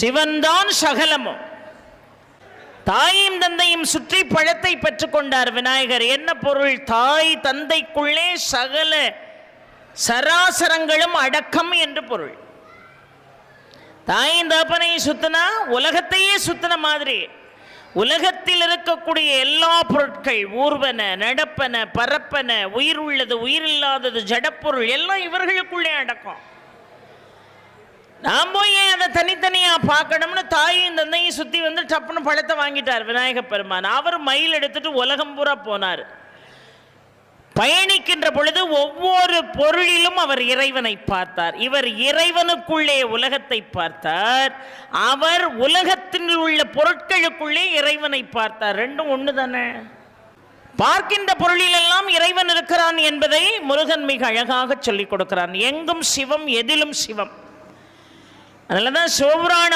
சிவன்தான் சகலமும். தாயும் தந்தையும் சுற்றி பழத்தை பெற்றுக்கொண்டார் விநாயகர். என்ன பொருள்? தாய் தந்தைக்குள்ளே சகல சராசரங்களும் அடக்கம் என்று பொருள். தாயின் தகப்பனையும் சுத்தினா உலகத்தையே சுத்தின மாதிரி உலகத்தில் இருக்கக்கூடிய எல்லா பொருட்கள், ஊர்வன, நடப்பன, பரப்பன, உயிர் உள்ளது, உயிர் இல்லாதது, ஜடப்பொருள் எல்லாம் இவர்களுக்குள்ளே அடக்கம். நாம் போய் அதை தனித்தனியா பார்க்கணும்னு தாயும் தந்தையும் சுத்தி வந்து டப்புன்னு பழத்தை வாங்கிட்டார் விநாயக பெருமான். அவர் மயில் எடுத்துட்டு உலகம் பூரா போனார். பயணிக்கின்ற பொழுது ஒவ்வொரு பொருளிலும் அவர் இறைவனை பார்த்தார். இவர் இறைவனுக்குள்ளே உலகத்தை பார்த்தார், அவர் உலகத்தில் உள்ள பொருட்களுக்குள்ளே இறைவனை பார்த்தார். ரெண்டும் ஒன்று தானே. பார்க்கின்ற பொருளிலெல்லாம் இறைவன் இருக்கிறான் என்பதை முருகன் மிக அழகாக சொல்லிக் கொடுக்கிறான். எங்கும் சிவம், எதிலும் சிவம். அதனாலதான் சிவபுராணம்